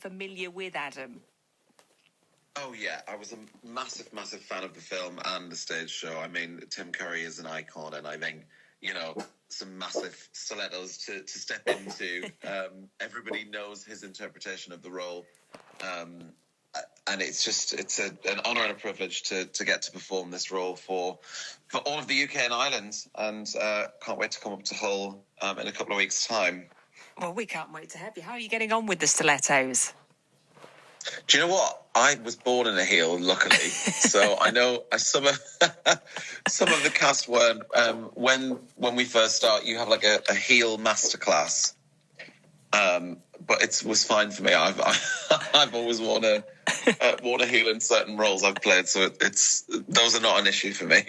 familiar with Adam? Oh, yeah. I was a massive fan of the film and the stage show. I mean, Tim Curry is an icon, and I think, some massive stilettos to step into. Everybody knows his interpretation of the role. And it's an honour and a privilege to get to perform this role for all of the UK and Ireland, and can't wait to come up to Hull in a couple of weeks' time. Well, we can't wait to have you. How are you getting on with the stilettos? Do you know what? I was born in a heel, luckily. So I know some of the cast weren't. When we first start, you have like a heel masterclass. But it was fine for me. I've always worn a heel in certain roles I've played, so those are not an issue for me.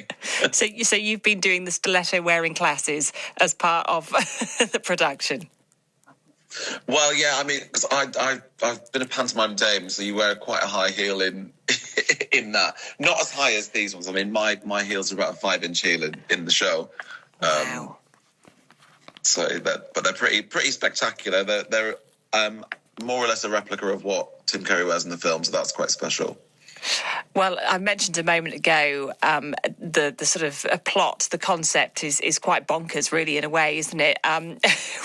So you've been doing the stiletto wearing classes as part of the production. Well, yeah, I mean, because I've been a pantomime dame, so you wear quite a high heel in that. Not as high as these ones. I mean, my heels are about a 5-inch heel in the show. Wow. But they're pretty spectacular. They're more or less a replica of what Tim Curry wears in the film, so that's quite special. Well, I mentioned a moment ago the sort of plot, the concept is quite bonkers, really, in a way, isn't it?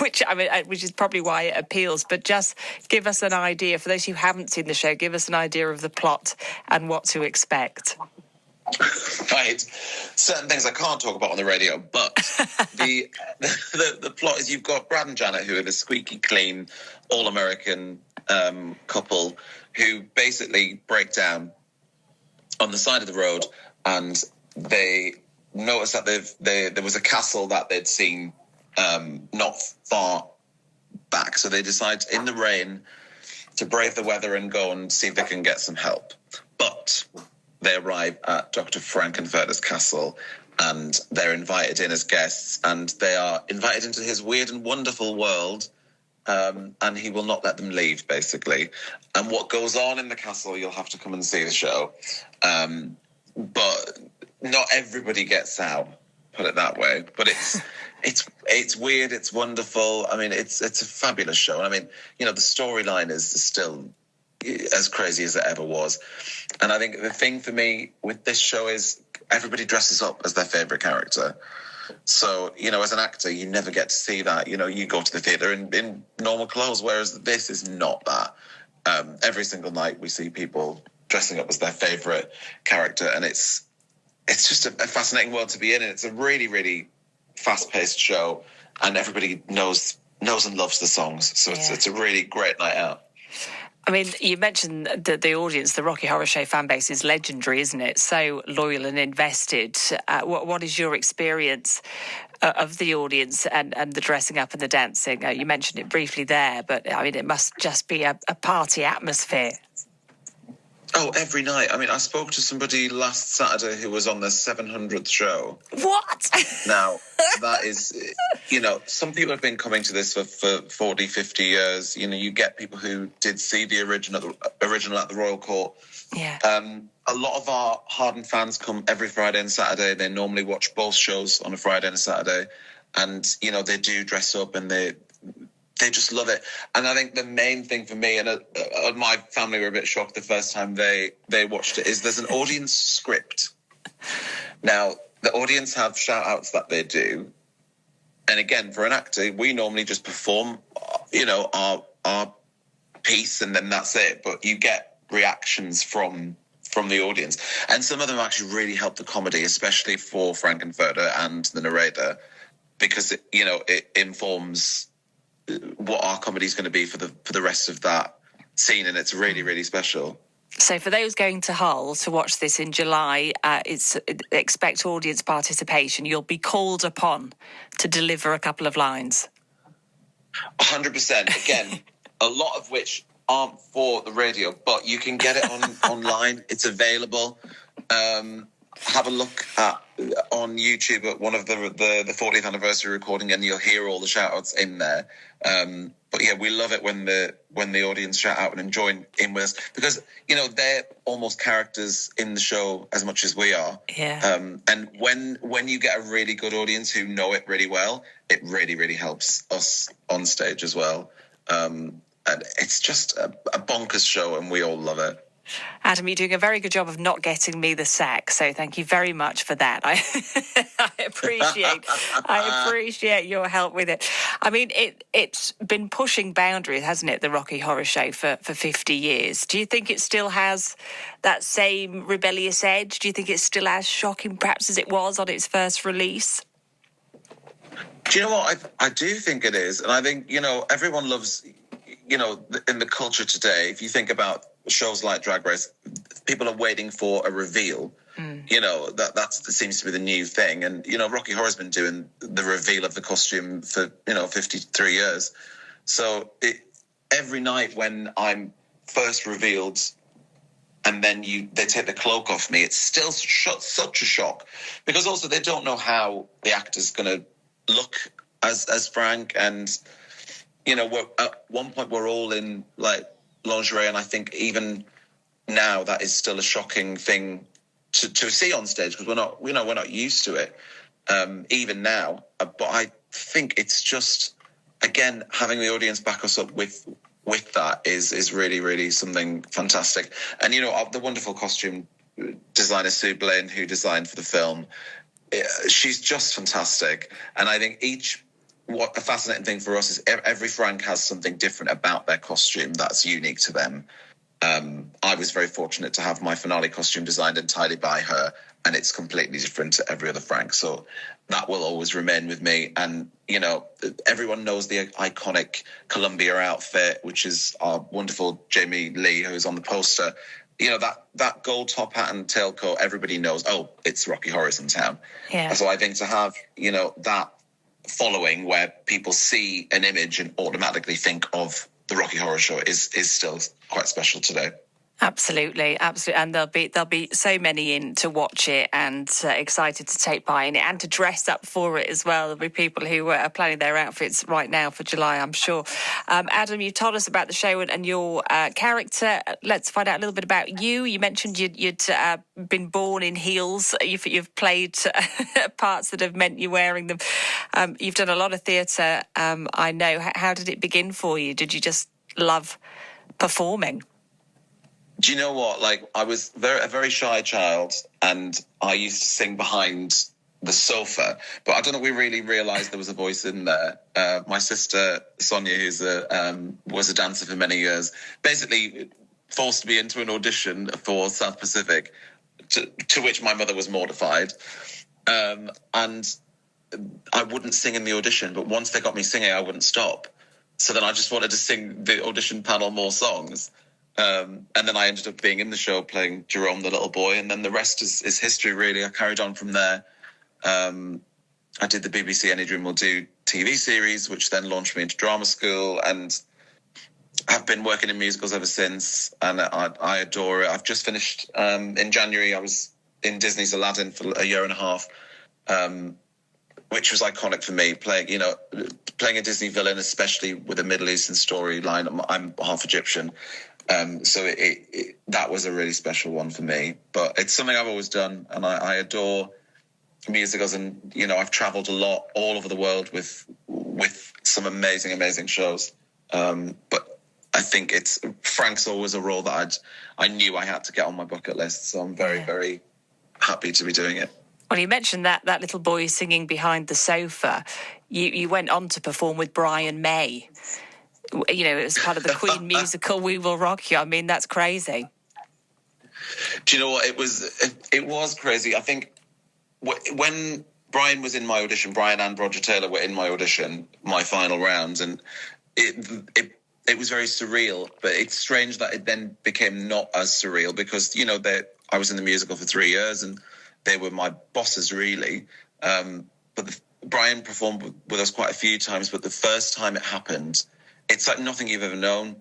Which is probably why it appeals. But just give us an idea, for those who haven't seen the show, give us an idea of the plot and what to expect. Right. Certain things I can't talk about on the radio, but the plot is you've got Brad and Janet, who are the squeaky clean, all-American couple who basically break down on the side of the road, and they notice that there was a castle that they'd seen not far back, so they decide in the rain to brave the weather and go and see if they can get some help. But they arrive at Dr. Frankenfurter's castle, and they're invited in as guests, and they are invited into his weird and wonderful world, and he will not let them leave, basically. And what goes on in the castle, you'll have to come and see the show. But not everybody gets out, put it that way. But it's weird, it's wonderful. I mean, it's a fabulous show. I mean, the storyline is still as crazy as it ever was. And I think the thing for me with this show is everybody dresses up as their favourite character. So, as an actor, you never get to see that. You go to the theatre in normal clothes, whereas this is not that. Every single night we see people dressing up as their favourite character, and it's just a fascinating world to be in, and it's a really, really fast-paced show, and everybody knows and loves the songs, so it's a really great night out. I mean, you mentioned that the audience, the Rocky Horror Show fan base is legendary, isn't it? So loyal and invested. What is your experience of the audience and the dressing up and the dancing? You mentioned it briefly there, but I mean, it must just be a party atmosphere. Oh, every night. I mean, I spoke to somebody last Saturday who was on their 700th show. What? Now, that is, some people have been coming to this for 40, 50 years. You get people who did see the original at the Royal Court. Yeah. A lot of our hardened fans come every Friday and Saturday. They normally watch both shows on a Friday and a Saturday. And, they do dress up and they just love it. And I think the main thing for me, and my family were a bit shocked the first time they watched it, is there's an audience script. Now, the audience have shout-outs that they do. And again, for an actor, we normally just perform, our piece, and then that's it. But you get reactions from the audience. And some of them actually really help the comedy, especially for Frankenfurter and the narrator, because, it informs what our comedy is going to be for the rest of that scene, and it's really, really special. So for those going to Hull to watch this in July, expect audience participation. You'll be called upon to deliver a couple of lines. 100%. Again, a lot of which aren't for the radio, but you can get it online. It's available. Have a look on YouTube at one of the 40th anniversary recording, and you'll hear all the shout-outs in there. But yeah, we love it when the audience shout out and join in with us, because they're almost characters in the show as much as we are. Yeah. And when you get a really good audience who know it really well, it really, really helps us on stage as well. And and it's just a bonkers show, and we all love it. Adam, you're doing a very good job of not getting me the sack, so thank you very much for that. I appreciate your help with it. I mean, it's been pushing boundaries, hasn't it, the Rocky Horror Show for 50 years. Do you think it still has that same rebellious edge? Do you think it's still as shocking, perhaps, as it was on its first release? Do you know what? I do think it is. And I think, everyone loves, in the culture today, if you think about shows like Drag Race, people are waiting for a reveal. That seems to be the new thing. And, Rocky Horror's been doing the reveal of the costume for, 53 years. So every night when I'm first revealed and then they take the cloak off me, it's still such a shock. Because also they don't know how the actor's going to look as Frank. And, at one point we're all in, like, lingerie, and I think even now that is still a shocking thing to see on stage, because we're not used to it, even now. But I think it's just, again, having the audience back us up with that is really, really something fantastic. And the wonderful costume designer Sue Blaine, who designed for the film, she's just fantastic. And I think what a fascinating thing for us is every Frank has something different about their costume that's unique to them. I was very fortunate to have my finale costume designed entirely by her, and it's completely different to every other Frank. So that will always remain with me. And, everyone knows the iconic Columbia outfit, which is our wonderful Jamie Lee, who's on the poster. That gold top hat and tailcoat, everybody knows, it's Rocky Horror's in town. Yeah. So I think to have, that following where people see an image and automatically think of the Rocky Horror Show is still quite special today. Absolutely, and there'll be so many in to watch it and excited to take part in it and to dress up for it as well. There'll be people who are planning their outfits right now for July, I'm sure. Adam, you told us about the show and your character. Let's find out a little bit about you. You mentioned you'd been born in heels. You've played parts that have meant you wearing them. You've done a lot of theatre, I know. How did it begin for you? Did you just love performing? Do you know what? Like, I was a very shy child, and I used to sing behind the sofa, but I don't think we really realised there was a voice in there. My sister Sonia, who's was a dancer for many years, basically forced me into an audition for South Pacific, to which my mother was mortified, and I wouldn't sing in the audition. But once they got me singing, I wouldn't stop. So then I just wanted to sing the audition panel more songs. And then I ended up being in the show playing Jerome, the little boy. And then the rest is history, really. I carried on from there. I did the BBC Any Dream Will Do TV series, which then launched me into drama school. And I've been working in musicals ever since. And I adore it. I've just finished, in January, I was in Disney's Aladdin for a year and a half, which was iconic for me, playing a Disney villain, especially with a Middle Eastern storyline. I'm half Egyptian. So that was a really special one for me. But it's something I've always done, and I adore musicals. And I've travelled a lot all over the world with some amazing shows. But I think Frank's always a role that I knew I had to get on my bucket list. So I'm very, very happy to be doing it. Well, you mentioned that little boy singing behind the sofa. You went on to perform with Brian May. As part of the Queen musical, We Will Rock You. I mean, that's crazy. Do you know what? It was crazy. I think when Brian was in my audition, Brian and Roger Taylor were in my audition, my final round, and it was very surreal. But it's strange that it then became not as surreal because, I was in the musical for 3 years and they were my bosses, really. But Brian performed with us quite a few times, but the first time it happened, it's like nothing you've ever known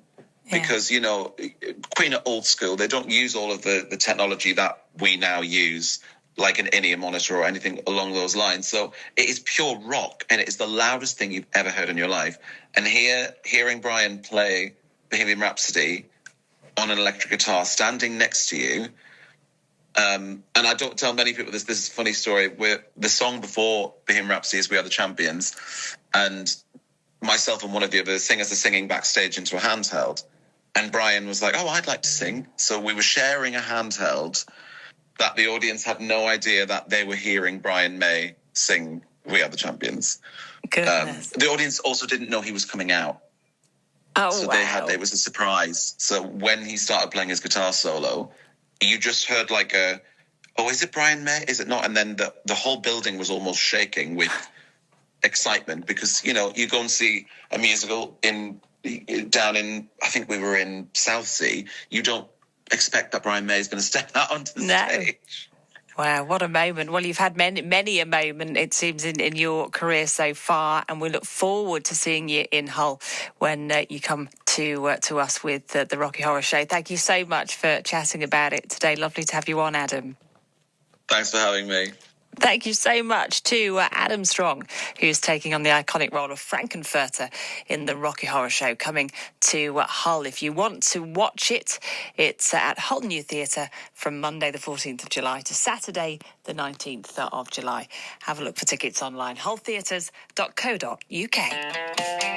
because, Queen are old school. They don't use all of the technology that we now use, like an in-ear monitor or anything along those lines. So it is pure rock, and it is the loudest thing you've ever heard in your life. And hearing Brian play Bohemian Rhapsody on an electric guitar, standing next to you, and I don't tell many people this is a funny story. The song before Bohemian Rhapsody is We Are the Champions, and myself and one of the other singers are singing backstage into a handheld. And Brian was like, oh, I'd like to sing. So we were sharing a handheld that the audience had no idea that they were hearing Brian May sing We Are the Champions. Goodness. The audience also didn't know he was coming out. Oh, so wow. it was a surprise. So when he started playing his guitar solo, you just heard like oh, is it Brian May? Is it not? And then the whole building was almost shaking with excitement because, you know, you go and see a musical down in, I think we were in Southsea, you don't expect that Brian May is going to step out onto the stage. Wow, what a moment. Well, you've had many a moment, it seems, in your career so far, and we look forward to seeing you in Hull when you come to us with the Rocky Horror Show. Thank you so much for chatting about it today. Lovely to have you on, Adam. Thanks for having me. Thank you so much to Adam Strong, who's taking on the iconic role of Frankenfurter in the Rocky Horror Show, coming to Hull. If you want to watch it, it's at Hull New Theatre from Monday the 14th of July to Saturday the 19th of July. Have a look for tickets online, hulltheatres.co.uk.